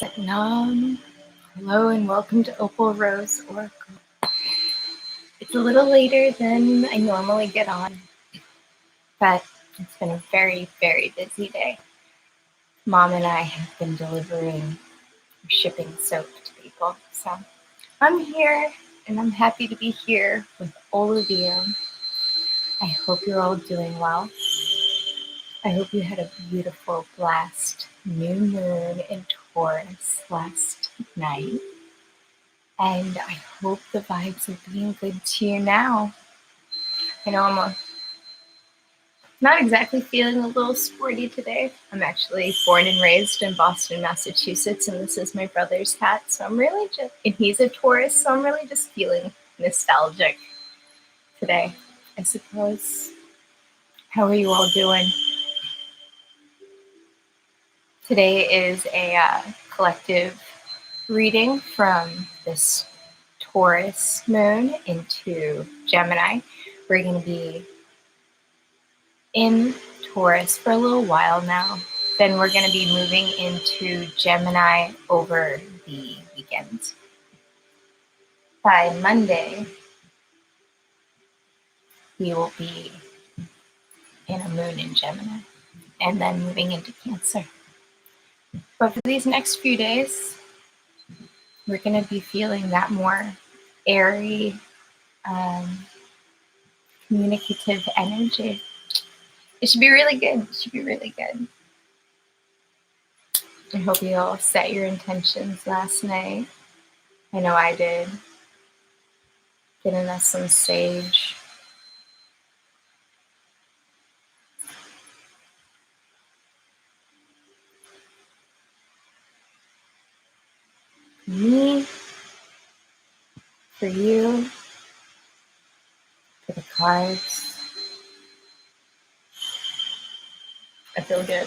Satnam. Hello and welcome to Opal Rose Oracle. It's a little later than I normally get on, but it's been a very, very busy day. Mom and I have been delivering, shipping soap to people. So I'm here and I'm happy to be here with all of you. I hope you're all doing well. I hope you had a beautiful, blessed new moon in Taurus last night. And I hope the vibes are being good to you now. I know I'm not exactly feeling a little sporty today. I'm actually born and raised in Boston, Massachusetts, and this is my brother's hat. So I'm really and he's a Taurus, so I'm really just feeling nostalgic today, I suppose. How are you all doing? Today is a collective reading from this Taurus moon into Gemini. We're going to be in Taurus for a little while now. Then we're going to be moving into Gemini over the weekend. By Monday, we will be in a moon in Gemini and then moving into Cancer. But for these next few days, we're going to be feeling that more airy, communicative energy. It should be really good. It should be really good. I hope you all set your intentions last night. I know I did. Getting us some sage. Me, for you, for the cards. I feel good.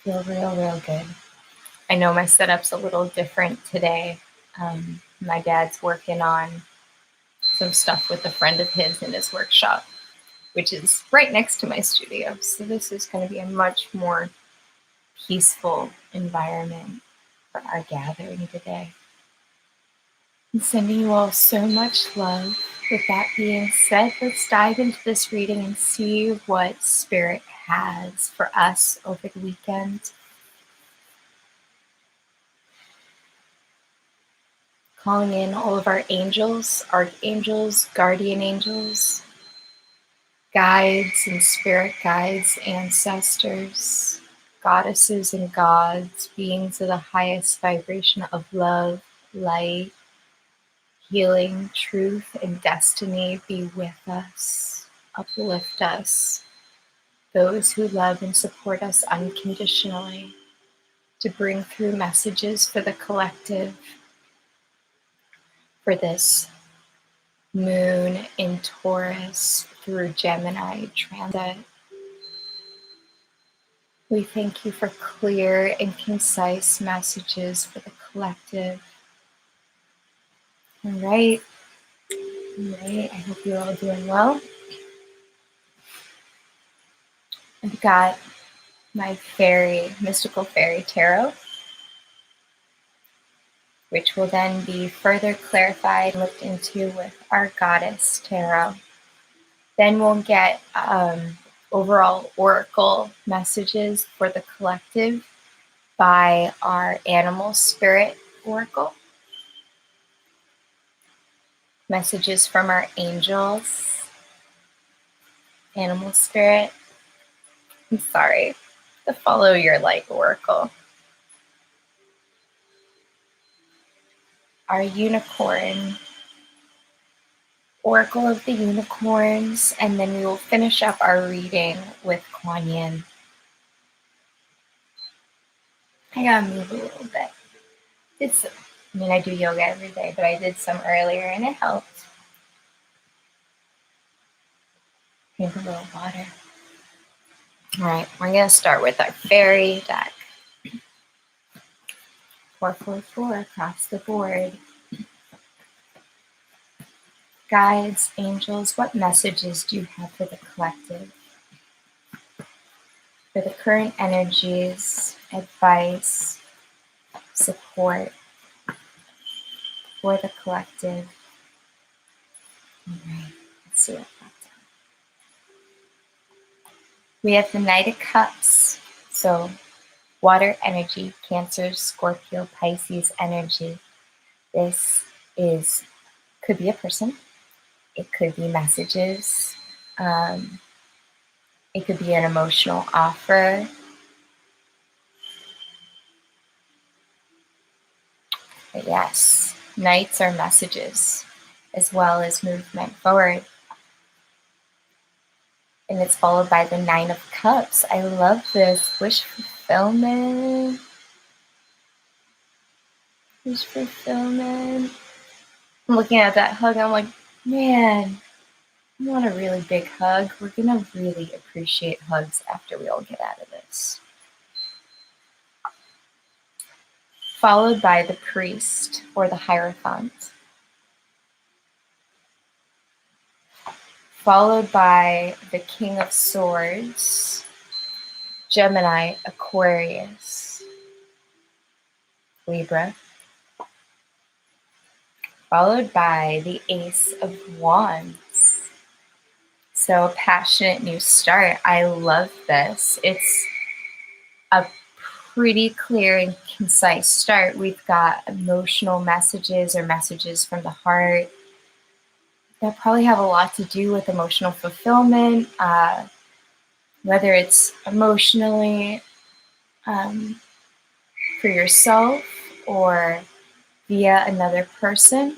Feel real good. I know my setup's a little different today. My dad's working on some stuff with a friend of his in his workshop, which is right next to my studio. So this is going to be a much more peaceful environment for our gathering today. I'm sending you all so much love. With that being said, let's dive into this reading and see what Spirit has for us over the weekend. Calling in all of our angels, archangels, guardian angels, guides and spirit guides, ancestors, goddesses and gods, beings of the highest vibration of love, light, healing, truth, and destiny be with us, uplift us, those who love and support us unconditionally, to bring through messages for the collective, for this moon in Taurus through Gemini transit. We thank you for clear and concise messages for the collective. All right. I hope you're all doing well. I've got my mystical fairy tarot, which will then be further clarified and looked into with our goddess tarot. Then we'll get overall oracle messages for the collective by our animal spirit oracle. Messages from our angels, animal spirit. I'm sorry, the follow your light oracle. Our unicorn, oracle of the unicorns, and then we will finish up our reading with Kuan Yin. I gotta move a little bit. I do yoga every day, but I did some earlier and it helped. Drink a little water. All right, we're gonna start with our fairy deck. 444 across the board. Guides, angels, what messages do you have for the collective? For the current energies, advice, support for the collective. All right, let's see what popped out. We have the Knight of Cups. So water energy, Cancer, Scorpio, Pisces energy. This could be a person. It could be messages. It could be an emotional offer. But yes, Knights are messages as well as movement forward. And it's followed by the Nine of Cups. I love this. Wish fulfillment. Wish fulfillment. I'm looking at that hug. I'm like, man, I want a really big hug. We're going to really appreciate hugs after we all get out of this. Followed by the Priest or the Hierophant. Followed by the King of Swords, Gemini, Aquarius, Libra. Followed by the Ace of Wands. So a passionate new start. I love this. It's a pretty clear and concise start. We've got emotional messages or messages from the heart that probably have a lot to do with emotional fulfillment, whether it's emotionally for yourself or via another person.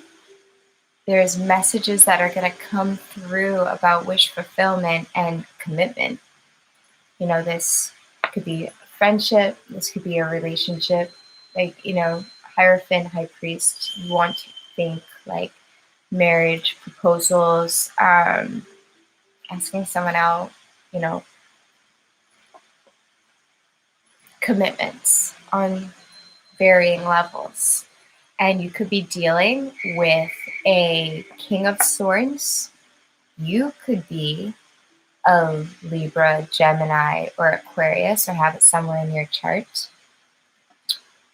There's messages that are going to come through about wish fulfillment and commitment. You know, this could be a friendship, this could be a relationship. Like, you know, Hierophant, High Priest, you want to think like marriage, proposals, asking someone out, you know, commitments on varying levels. And you could be dealing with a King of Swords. You could be a Libra, Gemini, or Aquarius, or have it somewhere in your chart.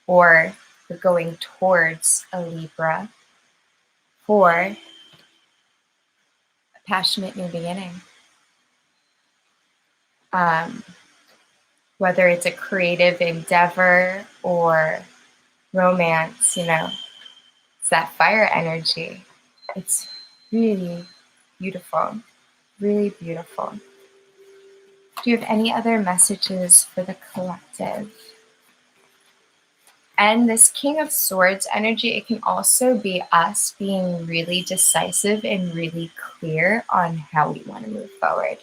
Or you're going towards a Libra for a passionate new beginning. Whether it's a creative endeavor or romance, you know, it's that fire energy. It's really beautiful, really beautiful. Do you have any other messages for the collective? And this King of Swords energy, it can also be us being really decisive and really clear on how we want to move forward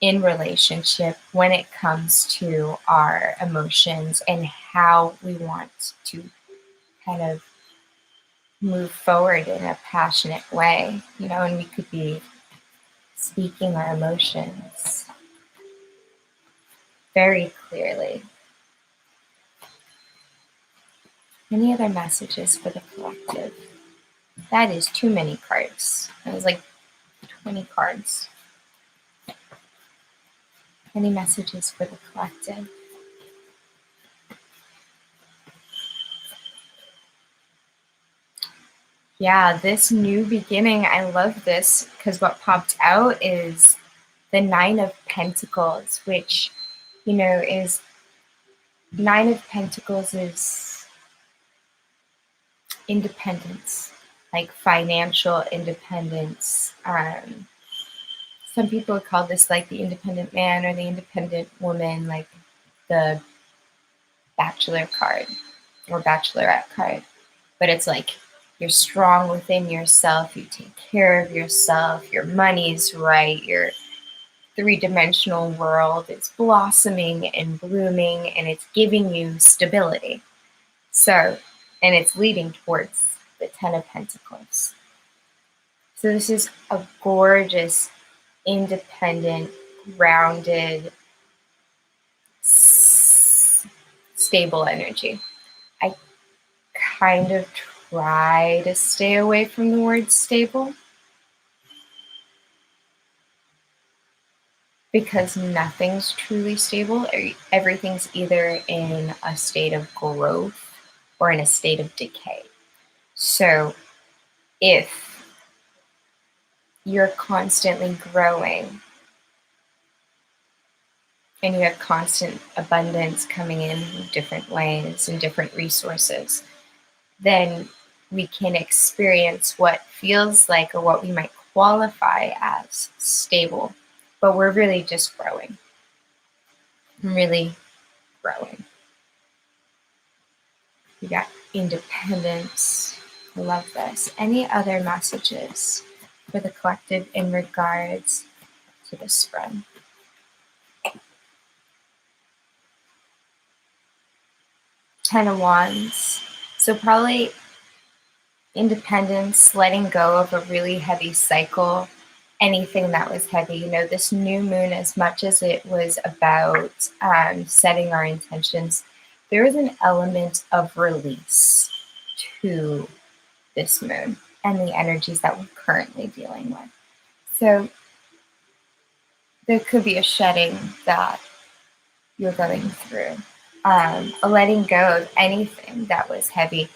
in relationship when it comes to our emotions and how we want to kind of move forward in a passionate way, you know, and we could be speaking our emotions very clearly. Any other messages for the collective? That is too many cards. That was like 20 cards. Any messages for the collective? Yeah, this new beginning, I love this because what popped out is the Nine of Pentacles, which, you know, is Nine of Pentacles is independence, like financial independence. Some people call this like the independent man or the independent woman, like the bachelor card or bachelorette card. But it's like you're strong within yourself, you take care of yourself, your money's right, your three-dimensional world is blossoming and blooming, and it's giving you stability. So, and it's leading towards the Ten of Pentacles. So this is a gorgeous, independent, grounded, stable energy. I kind of try to stay away from the word stable. because nothing's truly stable. Everything's either in a state of growth or in a state of decay. So if you're constantly growing and you have constant abundance coming in different ways and different resources, then we can experience what feels like or what we might qualify as stable, but we're really just growing. Really growing. We got independence. I love this. Any other messages for the collective in regards to the spread? Ten of Wands. So probably independence, letting go of a really heavy cycle, anything that was heavy. You know, this new moon, as much as it was about setting our intentions, there is an element of release to this moon and the energies that we're currently dealing with. So there could be a shedding that you're going through, a letting go of anything that was heavy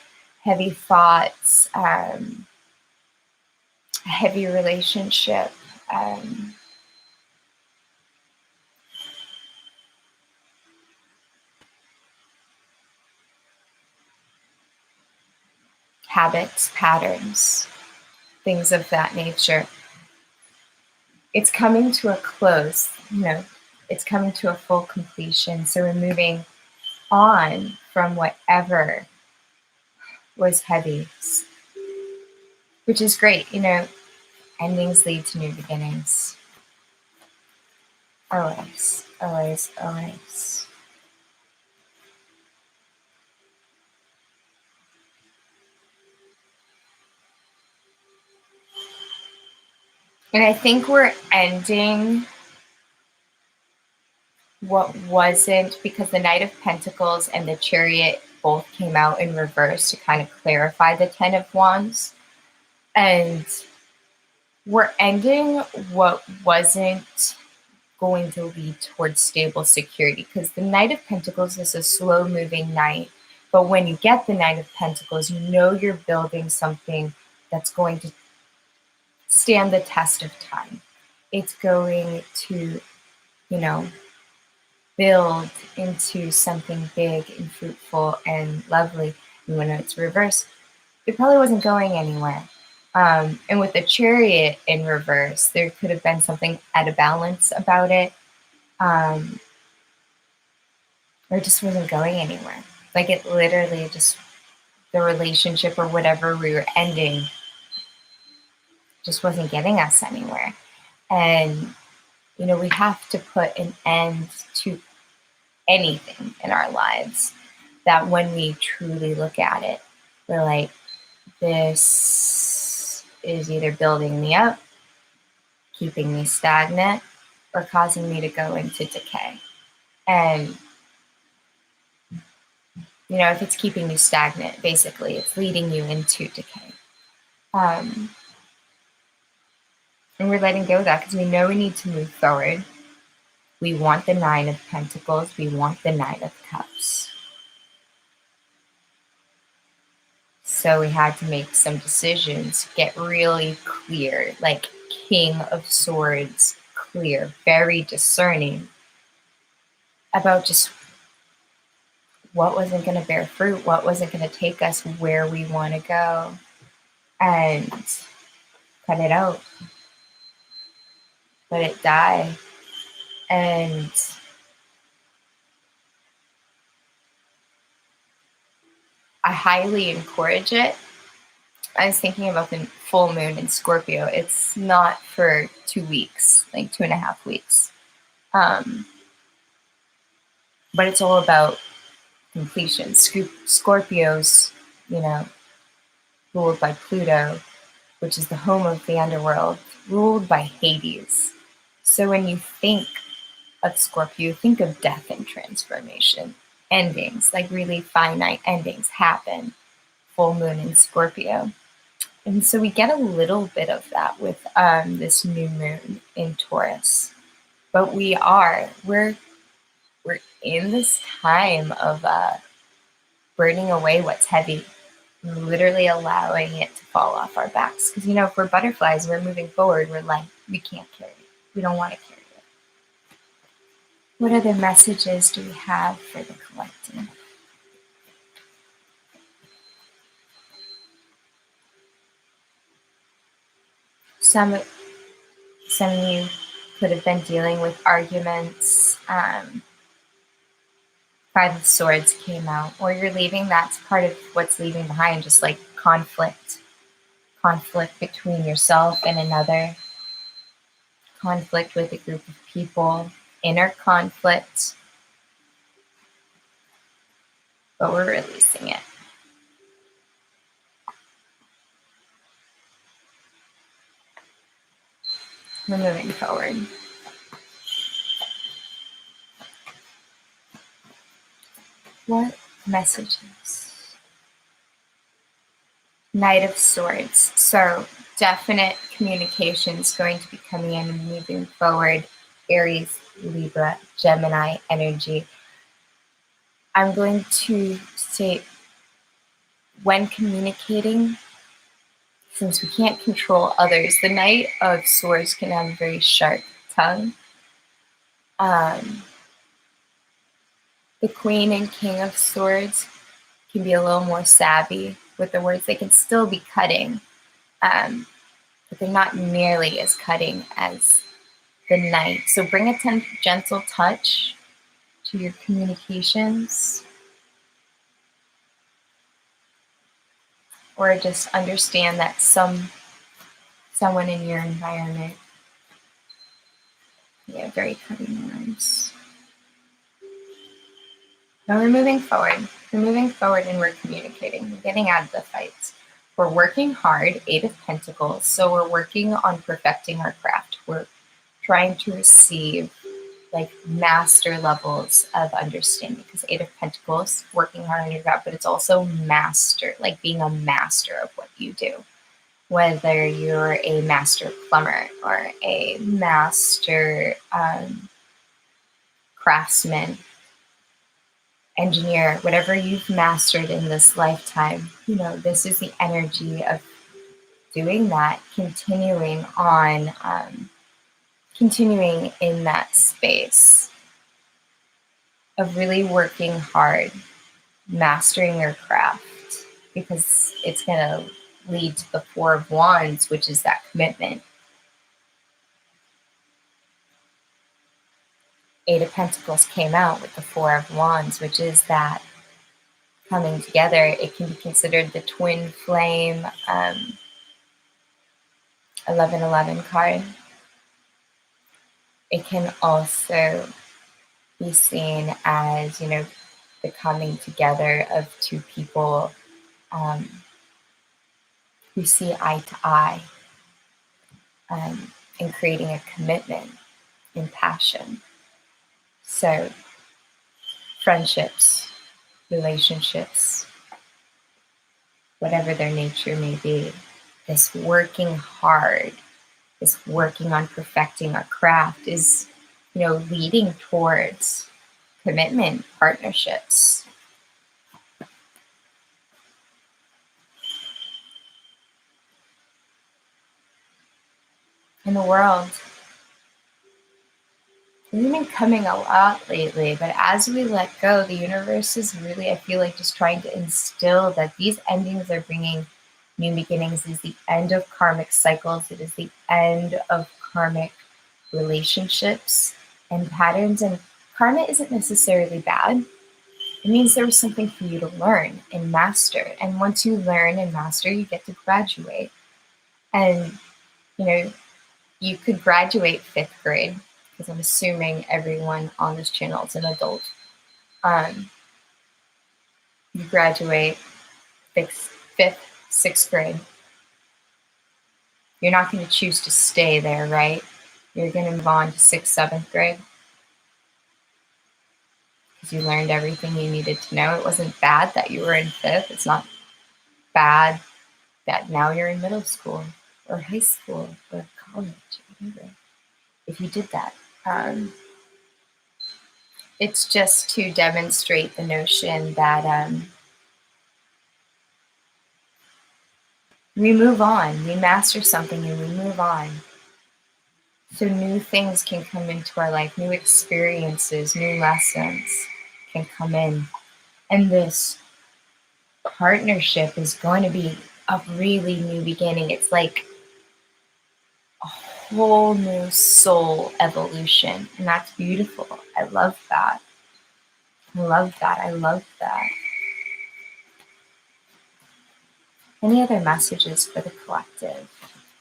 thoughts, a heavy relationship, habits, patterns, things of that nature. It's coming to a close, you know, it's coming to a full completion. So we're moving on from whatever was heavy, which is great. You know, endings lead to new beginnings. Always, always, always. And I think we're ending what wasn't, because the Knight of Pentacles and the Chariot both came out in reverse to kind of clarify the Ten of Wands. And we're ending what wasn't going to lead towards stable security, because the Knight of Pentacles is a slow moving knight. But when you get the Knight of Pentacles, you know you're building something that's going to stand the test of time. It's going to, you know, build into something big and fruitful and lovely. And when it's reversed, it probably wasn't going anywhere. And with the Chariot in reverse, there could have been something out of balance about it, or it just wasn't going anywhere. Like it literally just, the relationship or whatever we were ending just wasn't getting us anywhere. And, you know, we have to put an end to anything in our lives that when we truly look at it, we're like, this is either building me up, keeping me stagnant, or causing me to go into decay. And, you know, if it's keeping you stagnant, basically, it's leading you into decay. And we're letting go of that because we know we need to move forward. We want the Nine of Pentacles. We want the Nine of Cups. So we had to make some decisions, get really clear, like King of Swords, clear, very discerning about just what wasn't going to bear fruit, what wasn't going to take us where we want to go, and cut it out, let it die. And I highly encourage it. I was thinking about the full moon in Scorpio. It's not for 2 weeks, like 2.5 weeks. But it's all about completion. Scorpios, you know, ruled by Pluto, which is the home of the underworld, ruled by Hades. So when you think of Scorpio, think of death and transformation. Endings, like really finite endings, happen. Full moon in Scorpio. And so we get a little bit of that with this new moon in Taurus. But we're in this time of burning away what's heavy, literally allowing it to fall off our backs. Because, if we're butterflies, we're moving forward, we're light. We can't carry it. We don't want to carry it. What other messages do we have for the collective? Some of you could have been dealing with arguments. Five of Swords came out, or you're leaving. That's part of what's leaving behind, just like conflict between yourself and another, conflict with a group of people, inner conflict, but we're releasing it. We're moving forward. What messages? Knight of Swords. So definite communication is going to be coming in and moving forward. Aries, Libra, Gemini energy. I'm going to say, when communicating, since we can't control others, the Knight of Swords can have a very sharp tongue. The Queen and King of Swords can be a little more savvy with the words. They can still be cutting, but they're not nearly as cutting as the Knight. So bring a gentle touch to your communications, or just understand that someone in your environment, very cutting words. Now we're moving forward. We're moving forward and we're communicating. We're getting out of the fights. We're working hard, 8 of Pentacles. So we're working on perfecting our craft. We're trying to receive like master levels of understanding, because 8 of Pentacles, working hard on your craft, but it's also master, like being a master of what you do. Whether you're a master plumber or a master craftsman, engineer, whatever you've mastered in this lifetime, this is the energy of doing that, continuing in that space of really working hard, mastering your craft, because it's going to lead to the 4 of Wands, which is that commitment. 8 of Pentacles came out with the 4 of Wands, which is that coming together. It can be considered the twin flame 1111 card. It can also be seen as, the coming together of 2 people who see eye to eye, and creating a commitment in passion. So friendships, relationships, whatever their nature may be, this working hard, this working on perfecting our craft is, leading towards commitment, partnerships. In the world, we've been coming a lot lately, but as we let go, the universe is really, I feel like, just trying to instill that these endings are bringing new beginnings. It is the end of karmic cycles. It is the end of karmic relationships and patterns. And karma isn't necessarily bad. It means there was something for you to learn and master. And once you learn and master, you get to graduate. And, you could graduate 5th grade, because I'm assuming everyone on this channel is an adult. You graduate 5th, 6th grade. You're not going to choose to stay there, right? You're going to move on to 6th, 7th grade, because you learned everything you needed to know. It wasn't bad that you were in 5th. It's not bad that now you're in middle school or high school or college, whatever. If you did that, It's just to demonstrate the notion that we move on, we master something and we move on. So new things can come into our life, new experiences, new lessons can come in. And this partnership is going to be a really new beginning. It's like a whole new soul evolution. And that's beautiful. I love that. I love that. I love that. Any other messages for the collective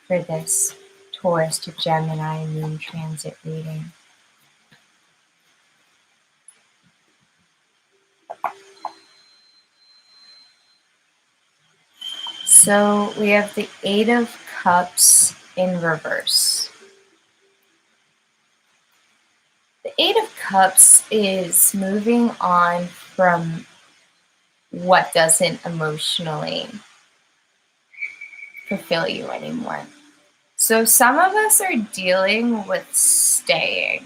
for this Taurus to Gemini moon transit reading? So we have the Eight of Cups in reverse. The Eight of Cups is moving on from what doesn't emotionally fulfill you anymore. So some of us are dealing with staying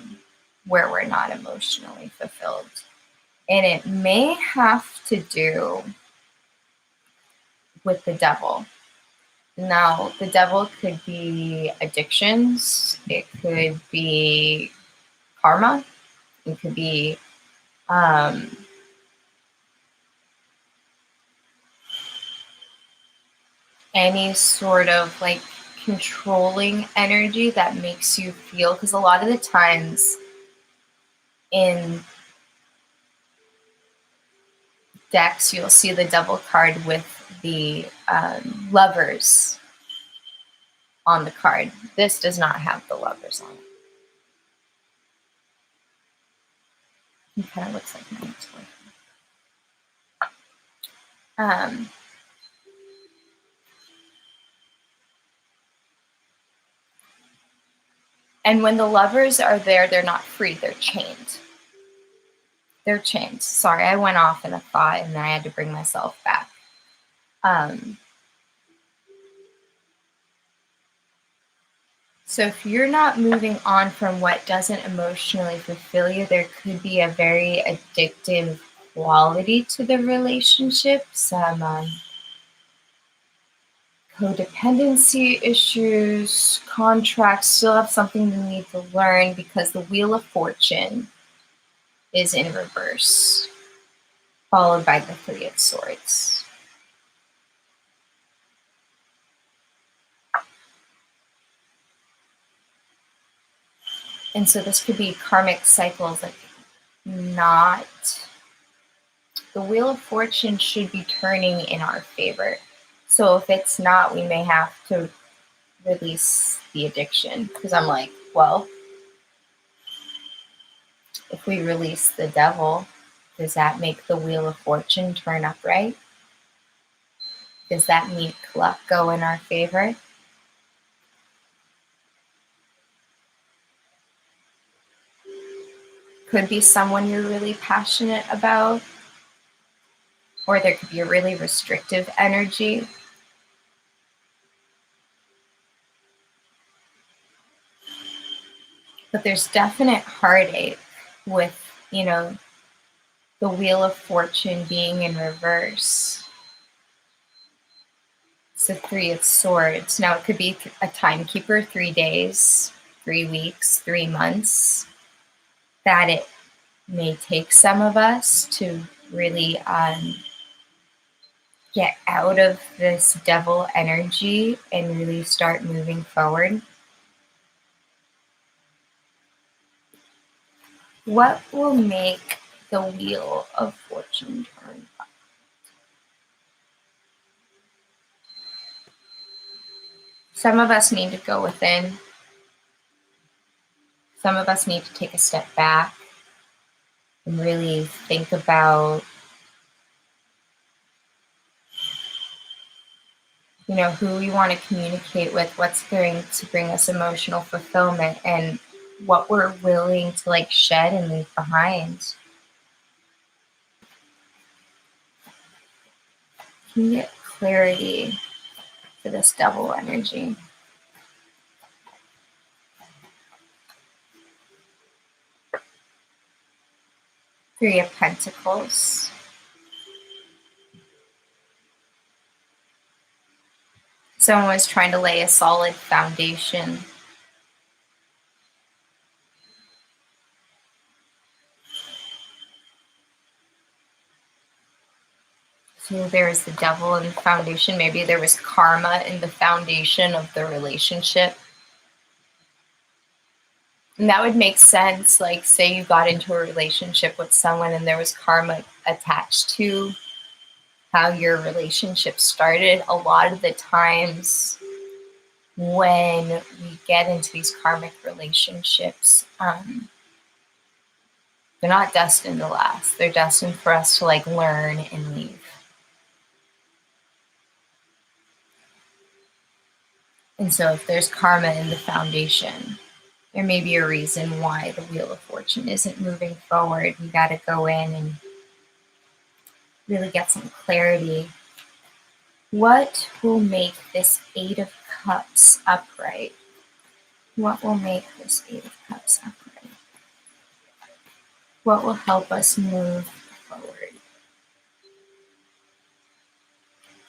where we're not emotionally fulfilled. And it may have to do with the devil. Now, the devil could be addictions, it could be karma, it could be any sort of like controlling energy that makes you feel, because a lot of the times in decks you'll see the devil card with the lovers on the card. This does not have the lovers on it. It kind of looks like my ex-boyfriend. And when the lovers are there, they're not free, they're chained. They're chained. Sorry, I went off in a thought and then I had to bring myself back. So if you're not moving on from what doesn't emotionally fulfill you, there could be a very addictive quality to the relationship, some codependency issues, contracts, still have something you need to learn because the Wheel of Fortune is in reverse, followed by the Three of Swords. And so this could be karmic cycles, like not, the Wheel of Fortune should be turning in our favor. So if it's not, we may have to release the addiction. Because I'm like, well, if we release the devil, does that make the Wheel of Fortune turn upright? Does that make luck go in our favor? Could be someone you're really passionate about, or there could be a really restrictive energy. But there's definite heartache with, the Wheel of Fortune being in reverse. It's the Three of Swords. Now it could be a timekeeper, 3 days, 3 weeks, 3 months, that it may take some of us to really get out of this devil energy and really start moving forward. What will make the Wheel of Fortune turn up? Some of us need to go within. Some of us need to take a step back and really think about, who we want to communicate with, what's going to bring us emotional fulfillment, and what we're willing to shed and leave behind. Can you get clarity for this double energy? Three of Pentacles. Someone was trying to lay a solid foundation. So there was the devil in the foundation. Maybe there was karma in the foundation of the relationship. And that would make sense. Like, say you got into a relationship with someone and there was karma attached to how your relationship started. A lot of the times when we get into these karmic relationships, they're not destined to last. They're destined for us to like learn and leave. And so if there's karma in the foundation, there may be a reason why the Wheel of Fortune isn't moving forward. We got to go in and really get some clarity. What will make this Eight of Cups upright? What will make this Eight of Cups upright? What will help us move forward?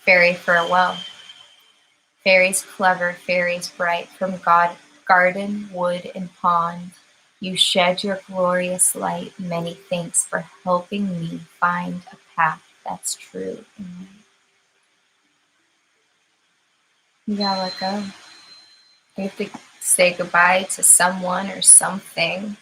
Fairy farewell. Fairies clever, fairies bright, from God, garden, wood, and pond. You shed your glorious light. Many thanks for helping me find a path that's true and right. You gotta let go. You have to say goodbye to someone or something.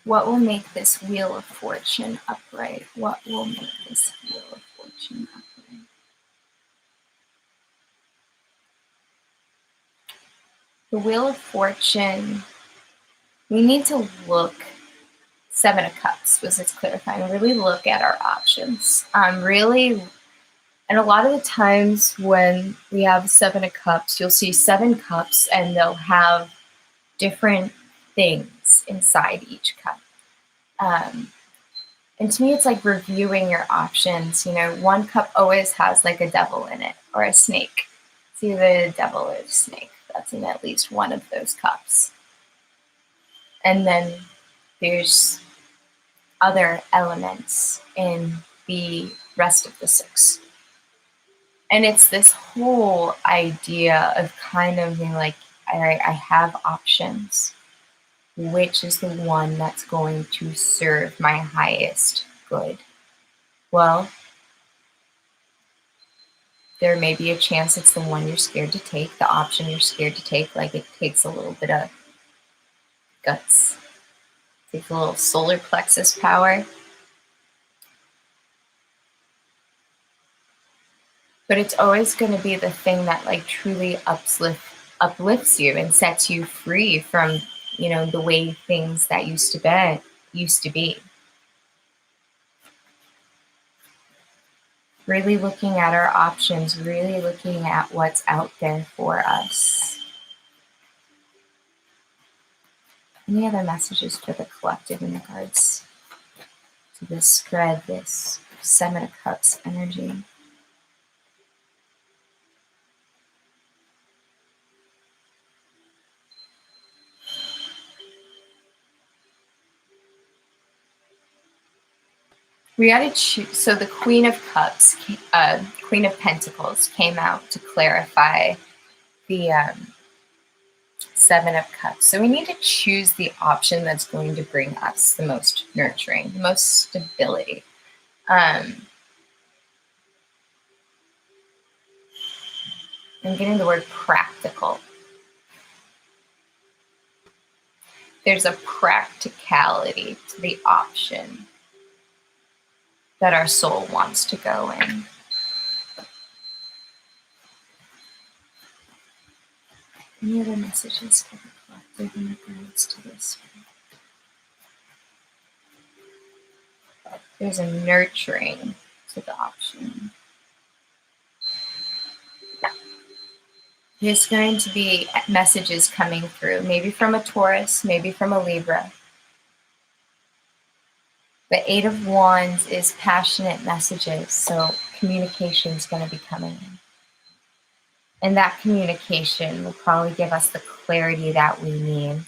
What will make this Wheel of Fortune upright? What will make this Wheel of Fortune upright? The Wheel of Fortune, we need to look, Seven of Cups was its clarifying, really look at our options. Really, and a lot of the times when we have Seven of Cups, you'll see 7 cups and they'll have different things inside each cup. And to me, it's like reviewing your options. You know, one cup always has like a devil in it or a snake. It's either a devil or a snake. That's in at least one of those cups. And then there's other elements in the rest of the 6. And it's this whole idea of kind of being like, all right, I have options. Which is the one that's going to serve my highest good? Well, there may be a chance it's the one you're scared to take, the option you're scared to take. Like, it takes a little bit of guts. It takes a little solar plexus power. But it's always going to be the thing that like truly uplifts you and sets you free from, you know, the way things that used to be. Really looking at our options, really looking at what's out there for us. Any other messages for the collective in regards to this spread, this Seven of Cups energy? We got to choose. So the Queen of Cups, Queen of Pentacles came out to clarify the Seven of Cups. So we need to choose the option that's going to bring us the most nurturing, the most stability. I'm getting the word practical. There's a practicality to the option that our soul wants to go in. Any other messages for the collective in regards to this? There's a nurturing to the option. There's going to be messages coming through, maybe from a Taurus, maybe from a Libra. The Eight of Wands is passionate messages, so communication is going to be coming in. And that communication will probably give us the clarity that we need.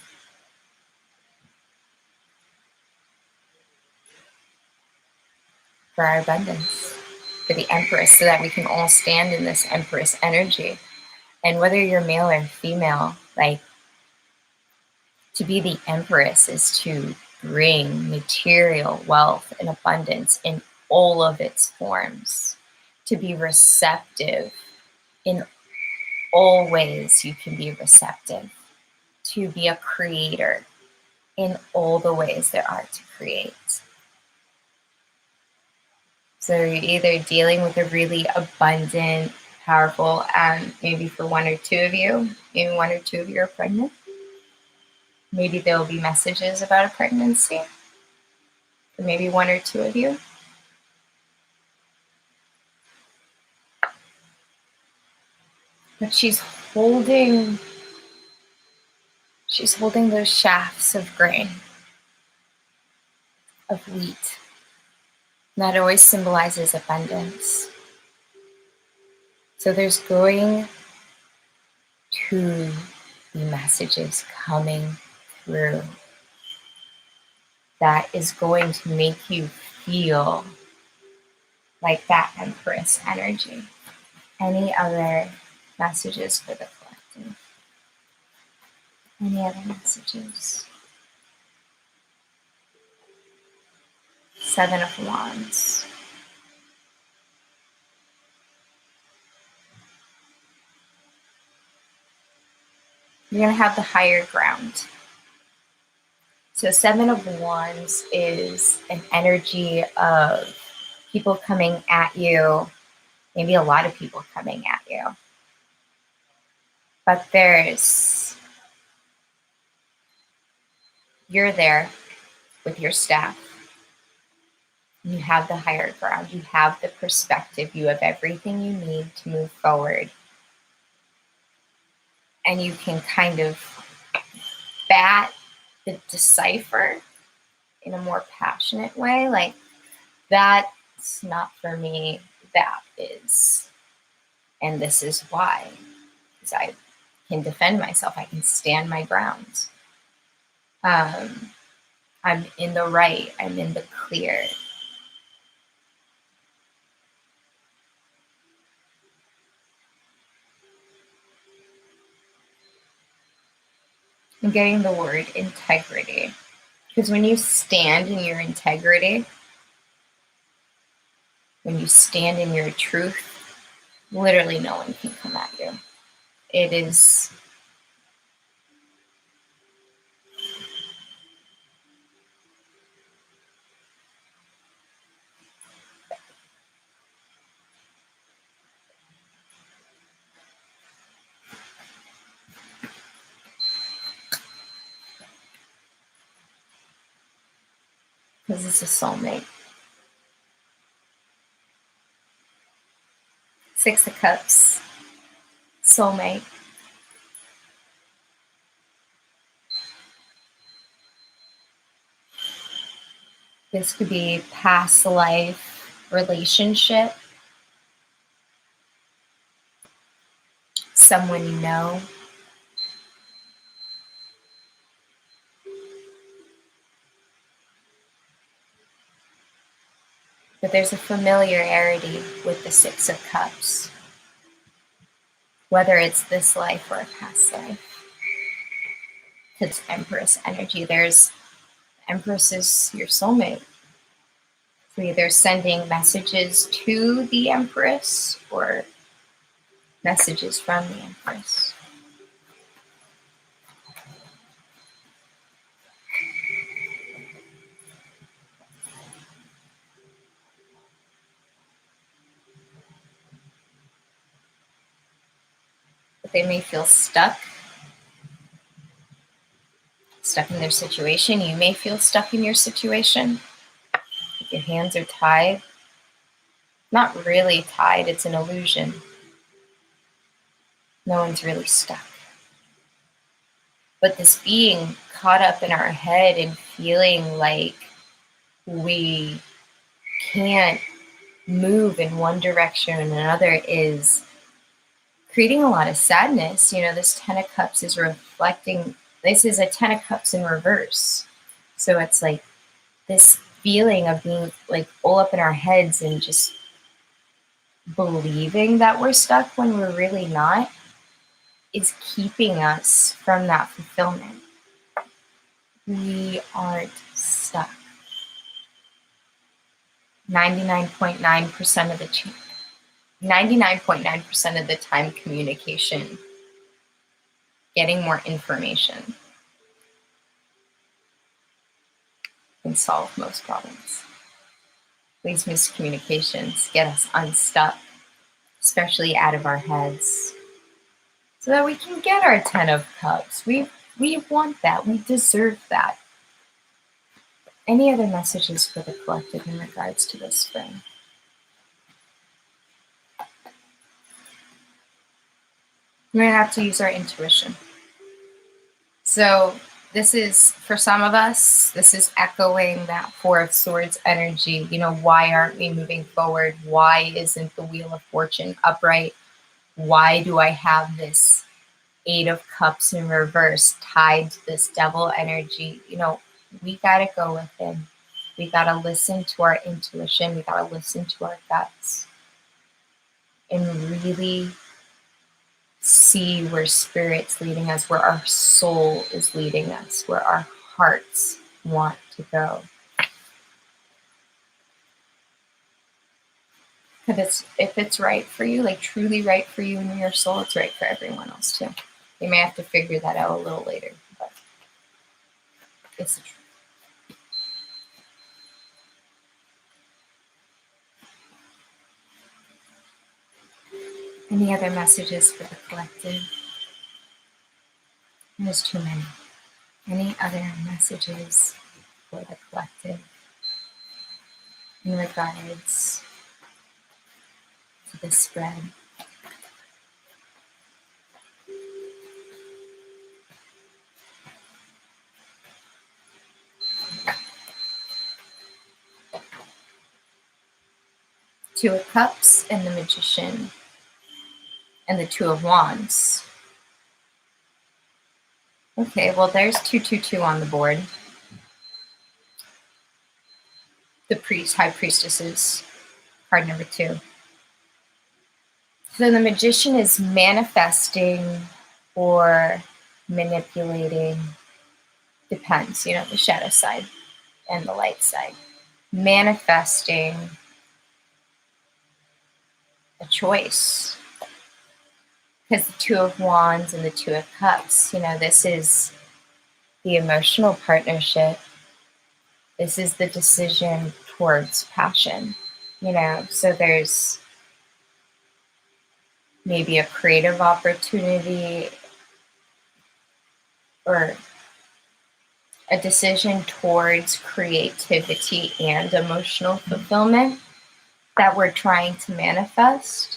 For our abundance, for the Empress, so that we can all stand in this Empress energy. And whether you're male or female, like, to be the Empress is to bring material wealth and abundance in all of its forms, to be receptive in all ways you can be receptive, to be a creator in all the ways there are to create. So you're either dealing with a really abundant, powerful, and maybe for one or two of you, maybe one or two of you are pregnant. Maybe there will be messages about a pregnancy for maybe one or two of you. But she's holding those shafts of grain, of wheat. And that always symbolizes abundance. So there's going to be messages coming through that is going to make you feel like that Empress energy. Any other messages for the collective? Any other messages? Seven of Wands. You're going to have the higher ground. So Seven of Wands is an energy of people coming at you, maybe a lot of people coming at you. But you're there with your staff. You have the higher ground. You have the perspective. You have everything you need to move forward. And you can kind of decipher in a more passionate way. Like, that's not for me. That is. And this is why. Because I can defend myself. I can stand my ground. I'm in the right. I'm in the clear. I'm getting the word integrity. Because when you stand in your integrity, when you stand in your truth, literally no one can come at you. It is because it's a soulmate. Six of Cups, soulmate. This could be past life relationship, someone you know. But there's a familiarity with the Six of Cups, whether it's this life or a past life. It's Empress energy. Empress is your soulmate. So either sending messages to the Empress or messages from the Empress. But they may feel stuck in their situation. You may feel stuck in your situation. If your hands are tied. Not really tied, it's an illusion. No one's really stuck. But this being caught up in our head and feeling like we can't move in one direction or another is creating a lot of sadness. This Ten of Cups is reflecting, this is a Ten of Cups in reverse. So it's like this feeling of being like all up in our heads and just believing that we're stuck when we're really not is keeping us from that fulfillment. We aren't stuck. 99.9% of the 99.9% of the time, communication, getting more information can solve most problems. These miscommunications get us unstuck, especially out of our heads, so that we can get our 10 of Cups. We want that. We deserve that. Any other messages for the collective in regards to this spring? We're going to have to use our intuition. So this is, for some of us, this is echoing that Four of Swords energy. Why aren't we moving forward? Why isn't the Wheel of Fortune upright? Why do I have this Eight of Cups in reverse tied to this Devil energy? We got to go within. We got to listen to our intuition. We got to listen to our guts and really see where Spirit's leading us, where our soul is leading us, where our hearts want to go. Because if it's right for you, like truly right for you and your soul, it's right for everyone else too. You may have to figure that out a little later, but it's the truth. Any other messages for the collective? There's too many. Any other messages for the collective in regards to the spread? Two of Cups and the Magician and the Two of Wands. Okay, well, there's 222 on the board. The High Priestesses, card number 2. So the Magician is manifesting or manipulating, depends, the shadow side and the light side. Manifesting a choice. Because the Two of Wands and the Two of Cups, this is the emotional partnership. This is the decision towards passion, so there's maybe a creative opportunity or a decision towards creativity and emotional fulfillment that we're trying to manifest.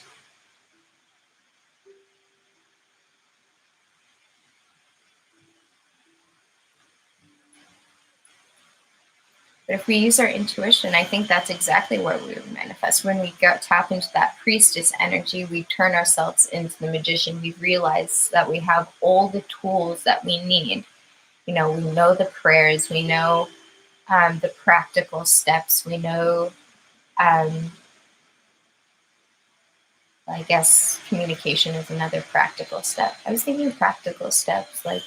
But if we use our intuition, I think that's exactly what we would manifest. When we tap into that priestess energy, we turn ourselves into the magician. We realize that we have all the tools that we need. We know the prayers. We know the practical steps. We know, I guess communication is another practical step. I was thinking practical steps, like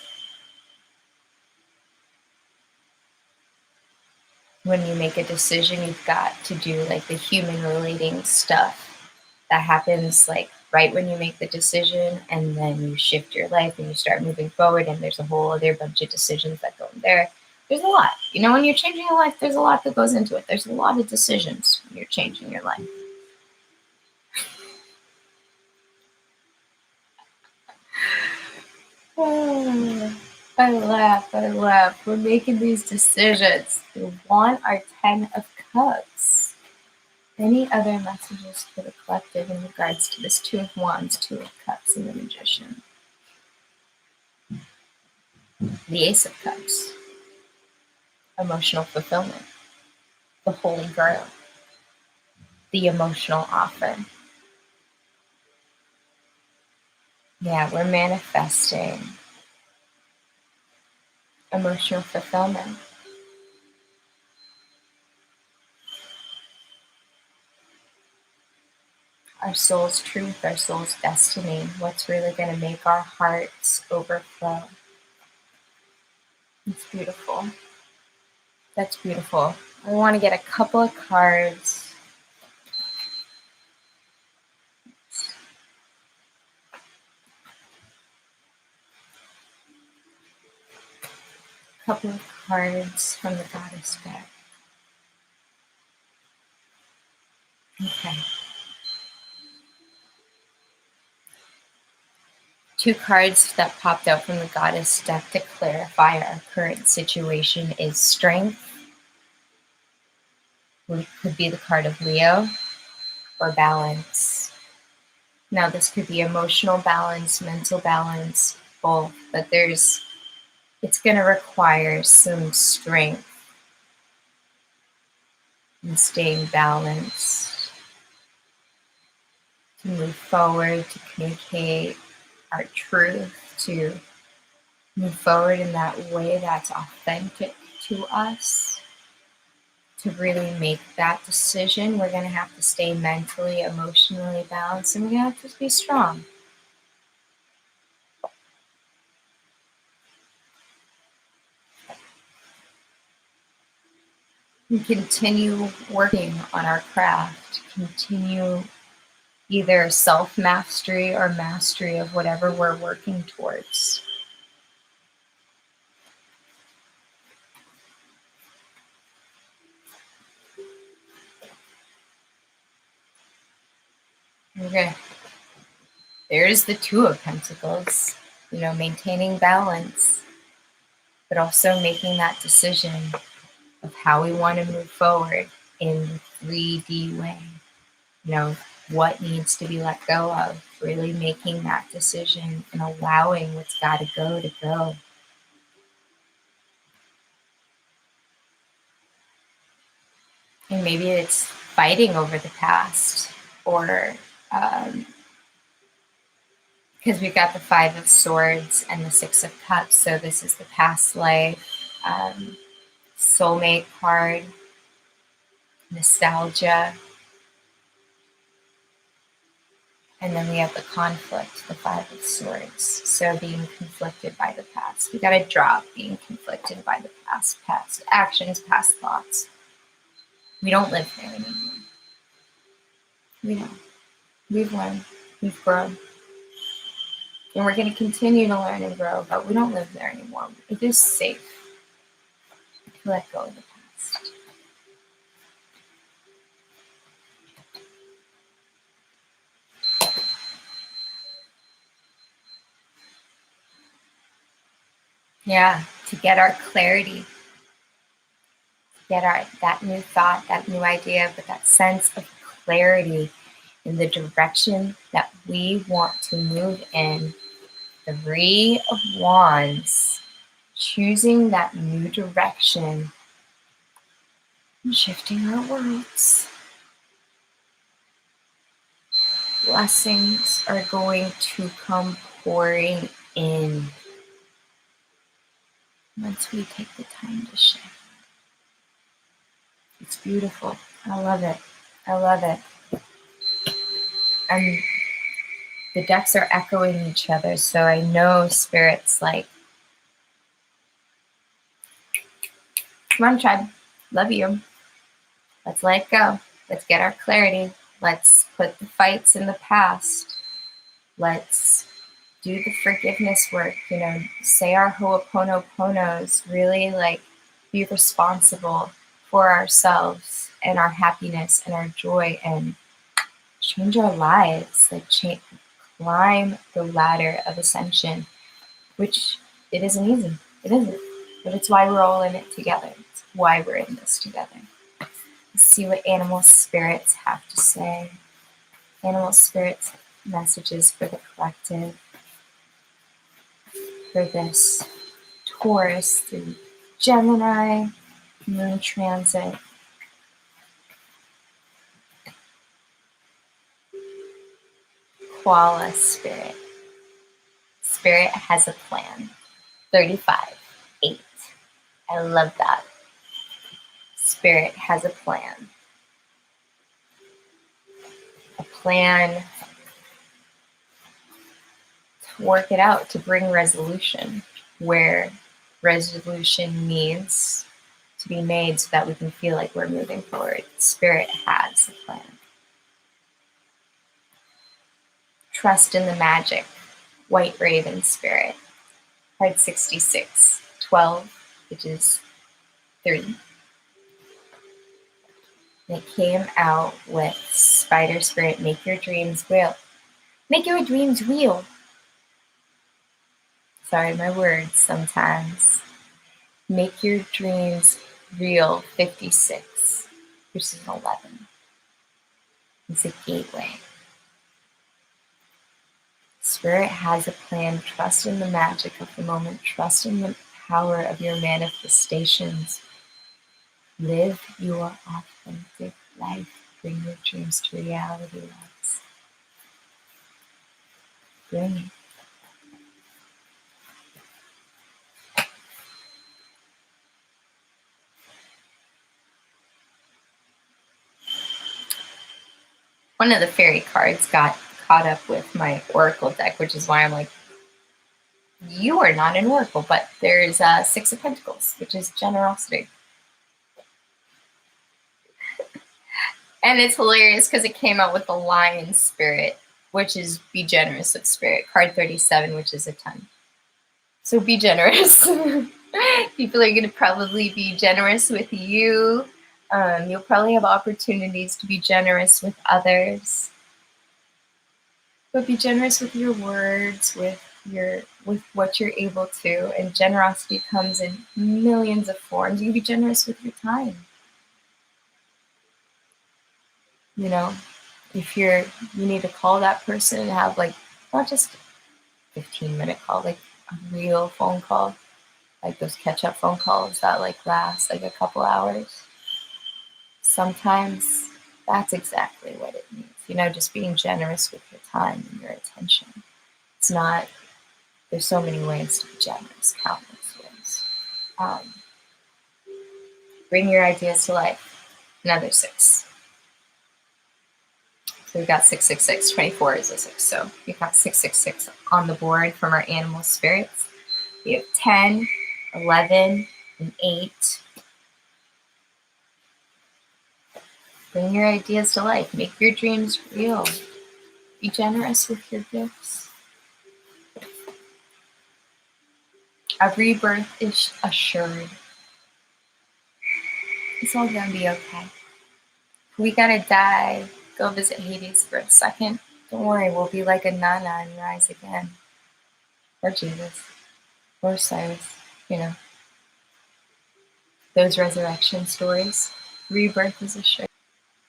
when you make a decision, you've got to do like the human relating stuff that happens like right when you make the decision, and then you shift your life and you start moving forward, and there's a whole other bunch of decisions that go in there. There's a lot. When you're changing your life, there's a lot that goes into it. There's a lot of decisions when you're changing your life. Oh, I laugh. We're making these decisions. We want our 10 of Cups. Any other messages for the collective in regards to this Two of Wands, Two of Cups, and the Magician? The Ace of Cups. Emotional fulfillment. The Holy Grail. The emotional offer. Yeah, we're manifesting emotional fulfillment. Our soul's truth, our soul's destiny, what's really going to make our hearts overflow. It's beautiful. That's beautiful. I want to get a couple of cards. A couple of cards from the Goddess deck. Okay. 2 cards that popped out from the Goddess deck to clarify our current situation is Strength, which could be the card of Leo, or Balance. Now, this could be emotional balance, mental balance, both, but it's going to require some strength in staying balanced to move forward, to communicate our truth, to move forward in that way that's authentic to us. To really make that decision, we're going to have to stay mentally, emotionally balanced, and we're going to have to be strong. We continue working on our craft, continue either self-mastery or mastery of whatever we're working towards. Okay. There's the 2 of Pentacles, maintaining balance, but also making that decision of how we want to move forward in the 3D way. What needs to be let go of, really making that decision and allowing what's got to go. And maybe it's fighting over the past, or because we've got the 5 of Swords and the 6 of Cups, so this is the past life, soulmate card, nostalgia, and then we have the conflict, the 5 of Swords, so being conflicted by the past. We got to drop being conflicted by the past actions, past thoughts. We don't live there anymore. We don't. We've learned, we've grown. And we're going to continue to learn and grow, but we don't live there anymore. It is safe to let go of the past. Yeah, to get our clarity, that new thought, that new idea, but that sense of clarity in the direction that we want to move in. The 3 of Wands, choosing that new direction and shifting our worlds. Blessings are going to come pouring in once we take the time to shift. It's beautiful. I love it. I love it. And the decks are echoing each other, so I know Spirit's like, come on, tribe. Love you. Let's let it go. Let's get our clarity. Let's put the fights in the past. Let's do the forgiveness work, say our ho'oponoponos, really be responsible for ourselves and our happiness and our joy, and change our lives, climb the ladder of ascension, which it isn't easy. It isn't, but it's why we're all in it together. It's why we're in this together. Let's see what animal spirits have to say. Animal spirits messages for the collective for this Taurus through Gemini, Moon transit. Koala spirit. Spirit has a plan. 35, 8. I love that. Spirit has a plan. A plan to work it out, to bring resolution where resolution needs to be made so that we can feel like we're moving forward. Spirit has a plan. Trust in the magic. White Raven Spirit. Card 66. 12, which is 3. And it came out with Spider Spirit. Make your dreams real. Make your dreams real. Sorry, my words sometimes. Make your dreams real. 56, which is 11. It's a gateway. Spirit has a plan. Trust in the magic of the moment. Trust in the power of your manifestations. Live your authentic life. Bring your dreams to reality, loves. Bring it. One of the fairy cards got caught up with my oracle deck, which is why I'm like, you are not an oracle, but there's 6 of Pentacles, which is generosity. And it's hilarious because it came out with the Lion Spirit, which is be generous of spirit. Card 37, which is a 10. So be generous. People are going to probably be generous with you. You'll probably have opportunities to be generous with others. But be generous with your words, with what you're able to. And generosity comes in millions of forms. You can be generous with your time. You know, if you need to call that person and have like not just a 15-minute call, like a real phone call, like those catch-up phone calls that like last like a couple hours. Sometimes that's exactly what it means. You know, just being generous with your time and your attention. It's not, there's so many ways to be generous, countless ways. Bring your ideas to life. Another 6. So we've got 666, 24 is a 6. So we've got 666 on the board from our animal spirits. We have 10, 11, and 8. Bring your ideas to life. Make your dreams real. Be generous with your gifts. A rebirth is assured. It's all gonna be okay. We gotta die, go visit Hades for a second. Don't worry, we'll be like a Nana and rise again. Or Jesus. Or Cyrus. You know. Those resurrection stories. Rebirth is assured.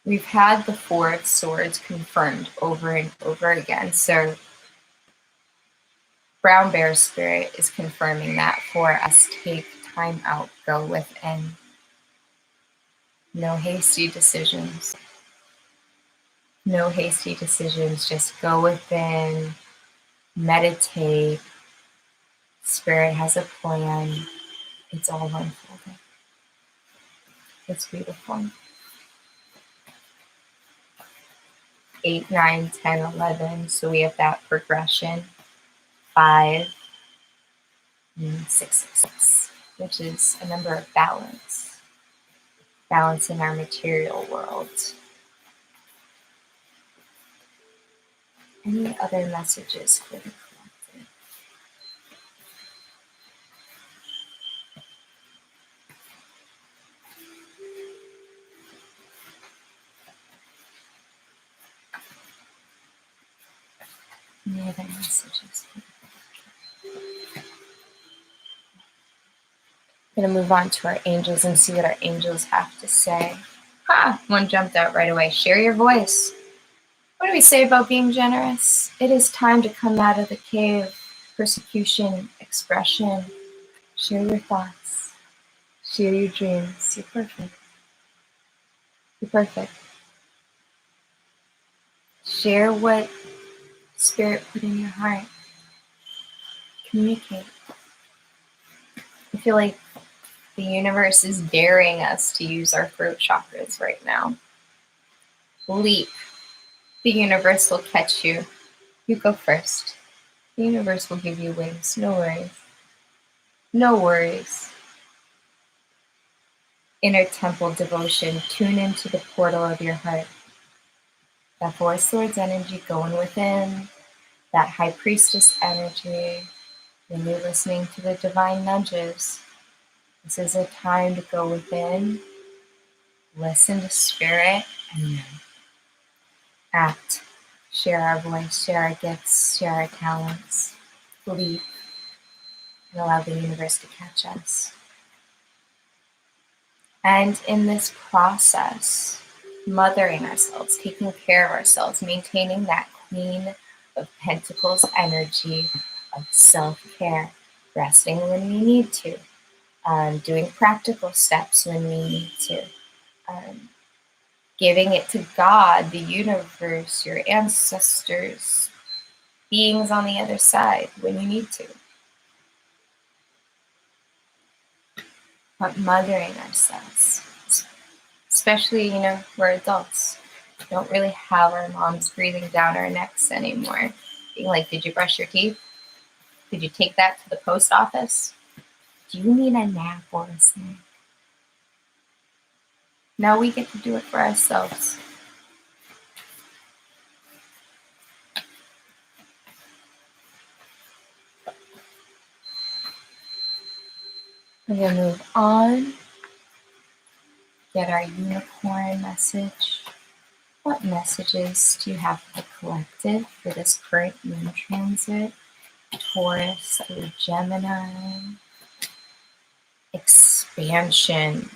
We've had the 4 of Swords confirmed over and over again. So Brown Bear Spirit is confirming that for us. Take time out, go within. No hasty decisions. No hasty decisions. Just go within, meditate. Spirit has a plan. It's all unfolding. It's beautiful. 8, 9, 10, 11. So we have that progression. 5, 6, 6, 6, which is a number of balance. Balance in our material world. Any other messages for the collective? Any other messages for the collective? I'm going to move on to our angels and see what our angels have to say. One jumped out right away. Share your voice. What do we say about being generous? It is time to come out of the cave. Persecution, expression. Share your thoughts. Share your dreams. You're perfect. You're perfect. Share what Spirit put in your heart. communicate. I feel like the universe is daring us to use our throat chakras right now. Leap. The universe will catch you. You go first. The universe will give you wings. No worries. No worries. Inner temple devotion. Tune into the portal of your heart. That Four Swords energy going within. That High Priestess energy. When you're listening to the divine nudges, this is a time to go within, listen to spirit, and then act. Share our voice, share our gifts, share our talents, leap, and allow the universe to catch us. And in this process, mothering ourselves, taking care of ourselves, maintaining that Queen of Pentacles energy of self-care, resting when we need to, doing practical steps when we need to, giving it to God, the universe, your ancestors, beings on the other side when you need to. But mothering ourselves, especially, we're adults. We don't really have our moms breathing down our necks anymore. Being like, did you brush your teeth? Did you take that to the post office? Do you need a nap or a snack? Now we get to do it for ourselves. We're going to move on. Get our unicorn message. What messages do you have for the collective for this current moon transit? Taurus or Gemini. Expansion.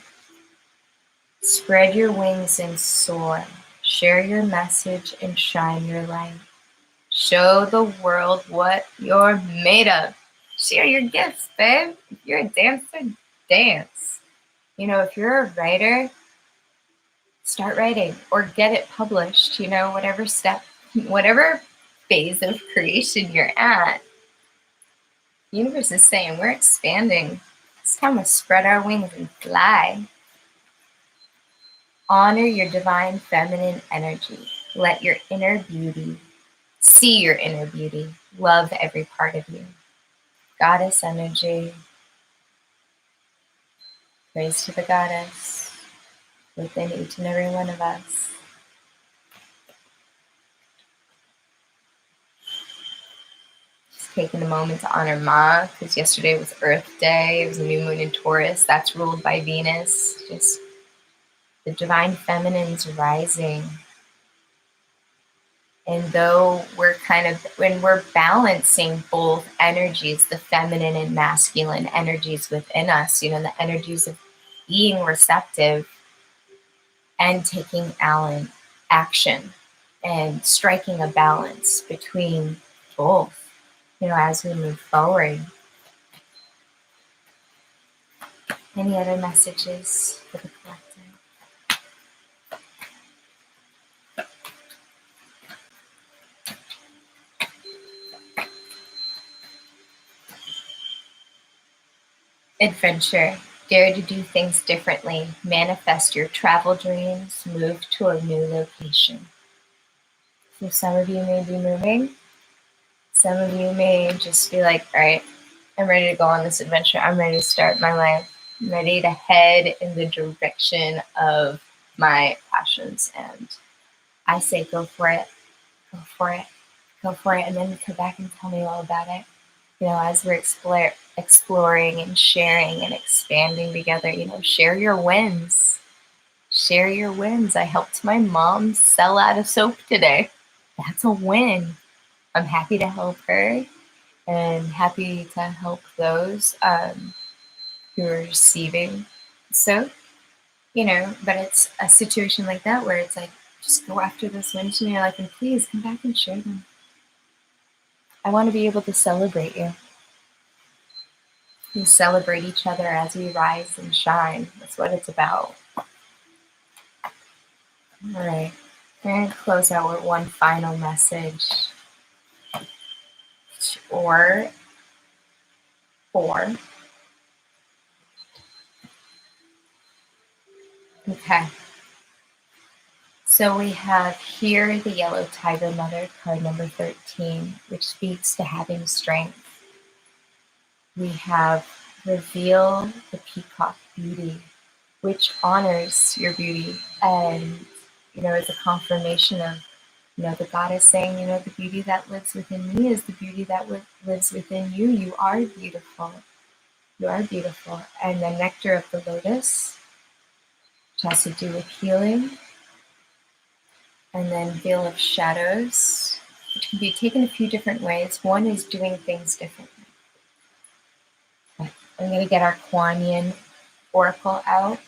Spread your wings and soar. Share your message and shine your light. Show the world what you're made of. Share your gifts, babe. If you're a dancer, dance. If you're a writer, start writing or get it published, whatever step, whatever phase of creation you're at. The universe is saying we're expanding. It's time to spread our wings and fly. Honor your divine feminine energy. Let your inner beauty, see your inner beauty, love every part of you. Goddess energy. Praise to the goddess within each and every one of us. Just taking a moment to honor Ma, because yesterday was Earth Day. It was a new moon in Taurus. That's ruled by Venus. Just the divine feminine's rising. And though when we're balancing both energies, the feminine and masculine energies within us, the energies of being receptive and taking action and striking a balance between both, as we move forward. Any other messages for the collective? Adventure. Dare to do things differently. Manifest your travel dreams. Move to a new location. So some of you may be moving. Some of you may just be like, all right, I'm ready to go on this adventure. I'm ready to start my life. I'm ready to head in the direction of my passions. And I say, go for it. Go for it. Go for it. And then come back and tell me all about it. As we're exploring and sharing and expanding together, share your wins. Share your wins. I helped my mom sell out of soap today. That's a win. I'm happy to help her and happy to help those who are receiving soap, but it's a situation like that where it's like, just go after those wins in your life and please come back and share them. I want to be able to celebrate you. We celebrate each other as we rise and shine. That's what it's about. All right. We're going to close out with one final message. Or 4. Okay. So we have here the Yellow Tiger Mother, card number 13, which speaks to having strength. We have Reveal the Peacock Beauty, which honors your beauty and, is a confirmation of, the goddess saying, the beauty that lives within me is the beauty that lives within you. You are beautiful. You are beautiful. And the Nectar of the Lotus, which has to do with healing. And then Veil of Shadows, which can be taken a few different ways. One is doing things differently. Okay. I'm going to get our Kuan Yin Oracle out.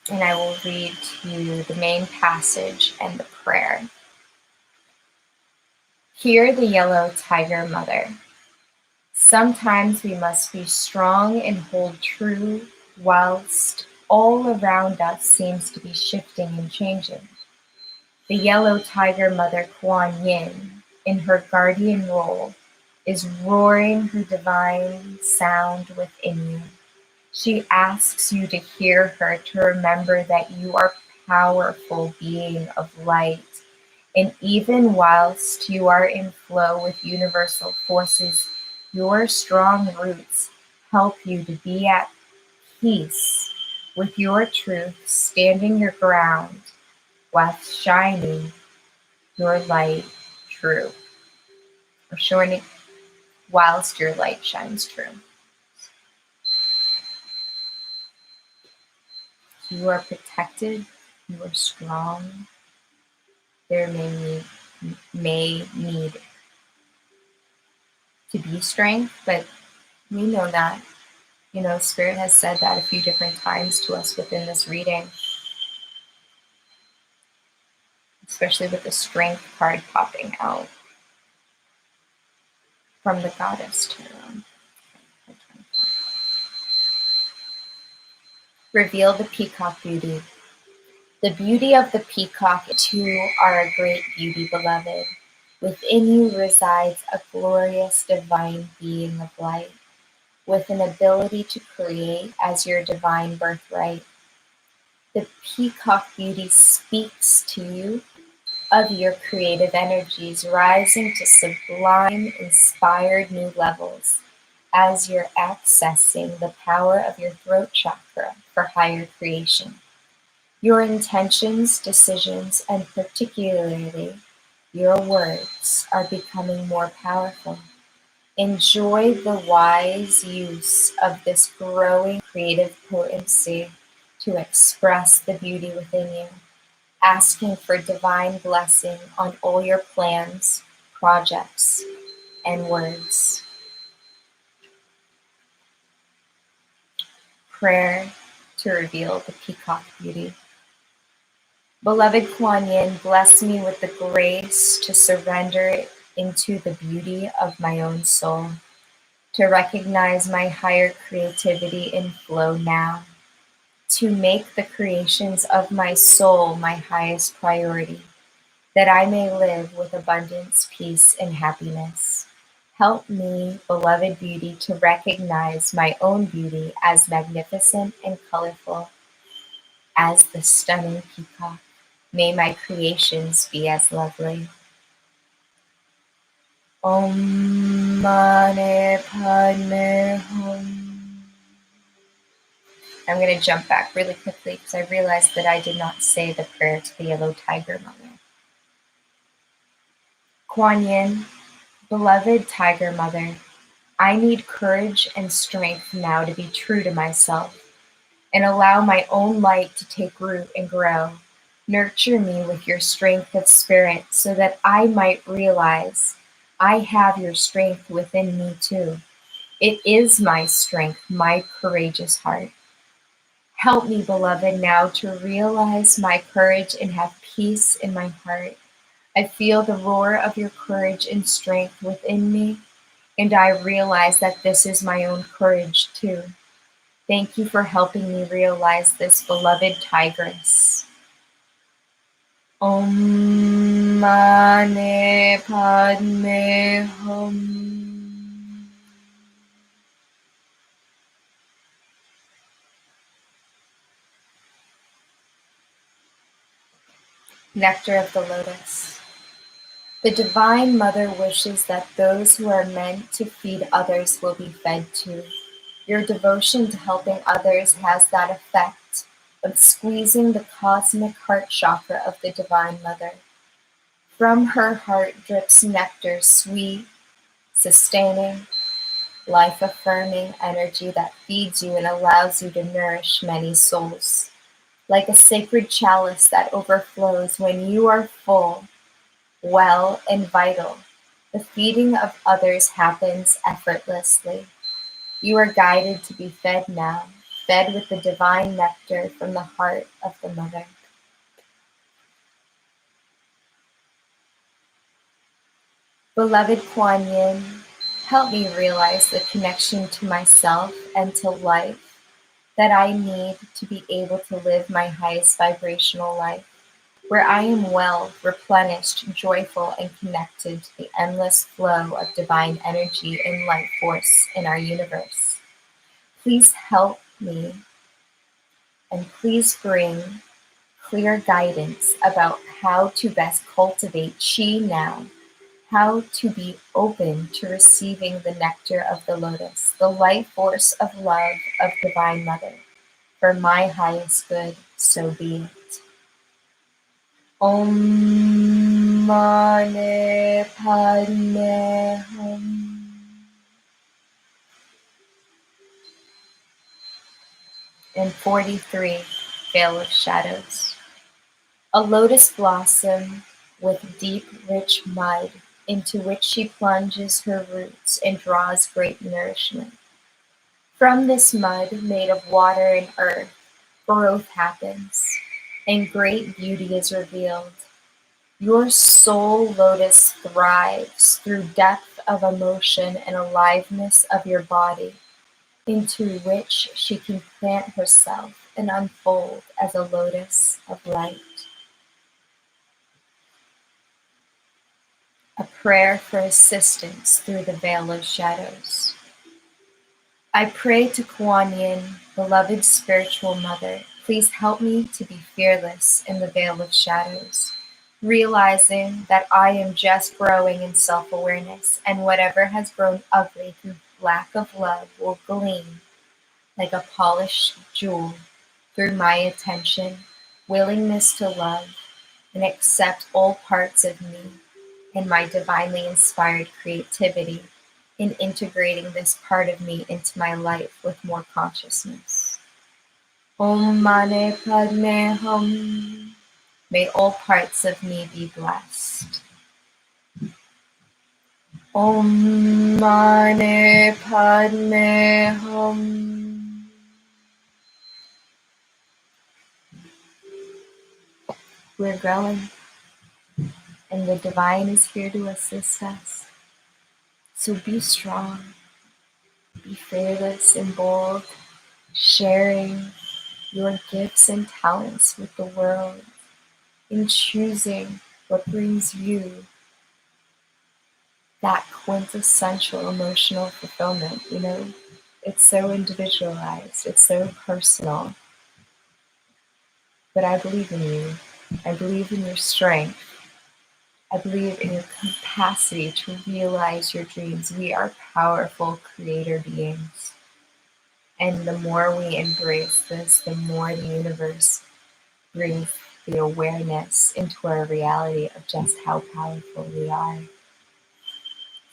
And I will read to you the main passage and the prayer. Hear the Yellow Tiger Mother. Sometimes we must be strong and hold true whilst all around us seems to be shifting and changing. The Yellow Tiger Mother Kuan Yin, in her guardian role, is roaring her divine sound within you. She asks you to hear her, to remember that you are a powerful being of light. And even whilst you are in flow with universal forces, your strong roots help you to be at peace with your truth, standing your ground while shining your light true, or shining whilst your light shines true. You are protected, you are strong. There may need to be strength, but we know that. Spirit has said that a few different times to us within this reading, especially with the Strength card popping out from the Goddess Tarot. Reveal the Peacock Beauty. The beauty of the peacock, too, are a great beauty, beloved. Within you resides a glorious divine being of light, with an ability to create as your divine birthright. The peacock beauty speaks to you of your creative energies rising to sublime, inspired new levels as you're accessing the power of your throat chakra for higher creation. Your intentions, decisions, and particularly your words are becoming more powerful. Enjoy the wise use of this growing creative potency to express the beauty within you, asking for divine blessing on all your plans, projects, and words. Prayer to reveal the peacock beauty. Beloved Kuan Yin, bless me with the grace to surrender into the beauty of my own soul, to recognize my higher creativity in flow now, to make the creations of my soul my highest priority, that I may live with abundance, peace, and happiness. Help me, beloved beauty, to recognize my own beauty as magnificent and colorful as the stunning peacock. May my creations be as lovely. Om Mani Padme Hum. I'm going to jump back really quickly because I realized that I did not say the prayer to the Yellow Tiger Mother. Kuan Yin, beloved Tiger Mother, I need courage and strength now to be true to myself and allow my own light to take root and grow. Nurture me with your strength of spirit so that I might realize I have your strength within me too. It is my strength, my courageous heart. Help me, beloved, now to realize my courage and have peace in my heart. I feel the roar of your courage and strength within me, and I realize that this is my own courage too. Thank you for helping me realize this, beloved tigress. Om Mani Padme Hum. Nectar of the Lotus. The Divine Mother wishes that those who are meant to feed others will be fed too. Your devotion to helping others has that effect of squeezing the cosmic heart chakra of the Divine Mother. From her heart drips nectar, sweet, sustaining, life-affirming energy that feeds you and allows you to nourish many souls. Like a sacred chalice that overflows when you are full, well, and vital, the feeding of others happens effortlessly. You are guided to be fed now, fed with the divine nectar from the heart of the Mother. Beloved Kuan Yin, help me realize the connection to myself and to life that I need to be able to live my highest vibrational life, where I am well, replenished, joyful, and connected to the endless flow of divine energy and life force in our universe. Please help me and please bring clear guidance about how to best cultivate Qi now, how to be open to receiving the nectar of the lotus, the life force of love of Divine Mother. For my highest good, so be it. Om Mani Padme Hum. And 43, Veil of Shadows. A lotus blossom with deep, rich mud into which she plunges her roots and draws great nourishment. From this mud, made of water and earth, growth happens, and great beauty is revealed. Your soul lotus thrives through depth of emotion and aliveness of your body, into which she can plant herself and unfold as a lotus of light. A prayer for assistance through the veil of shadows. I pray to Kuan Yin, beloved spiritual mother, please help me to be fearless in the veil of shadows, realizing that I am just growing in self-awareness, and whatever has grown ugly through lack of love will gleam like a polished jewel through my attention, willingness to love, and accept all parts of me and my divinely inspired creativity in integrating this part of me into my life with more consciousness. Om Mani Padme Hum. May all parts of me be blessed. Om Mani Padme Hum. We're growing, and the divine is here to assist us. So be strong, be fearless and bold, sharing your gifts and talents with the world, in choosing what brings you that quintessential emotional fulfillment. It's so individualized, it's so personal, but I believe in you. I believe in your strength. I believe in your capacity to realize your dreams. We are powerful creator beings. And the more we embrace this, the more the universe brings the awareness into our reality of just how powerful we are.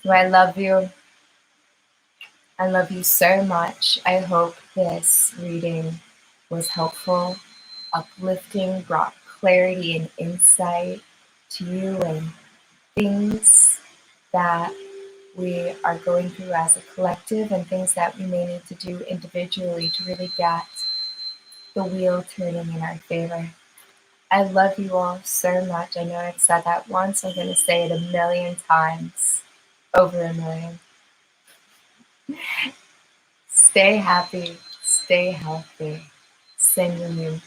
So I love you. I love you so much. I hope this reading was helpful, uplifting, brought clarity and insight to you and things that we are going through as a collective and things that we may need to do individually to really get the wheel turning in our favor. I love you all so much. I know I've said that once. I'm going to say it a million times, over a million. Stay happy, stay healthy. Sending you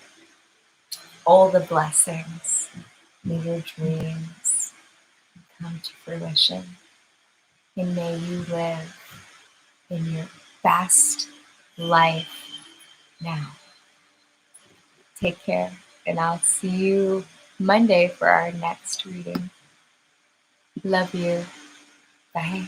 all the blessings. May your dreams come to fruition. And may you live in your best life now. Take care, and I'll see you Monday for our next reading. Love you. Bye.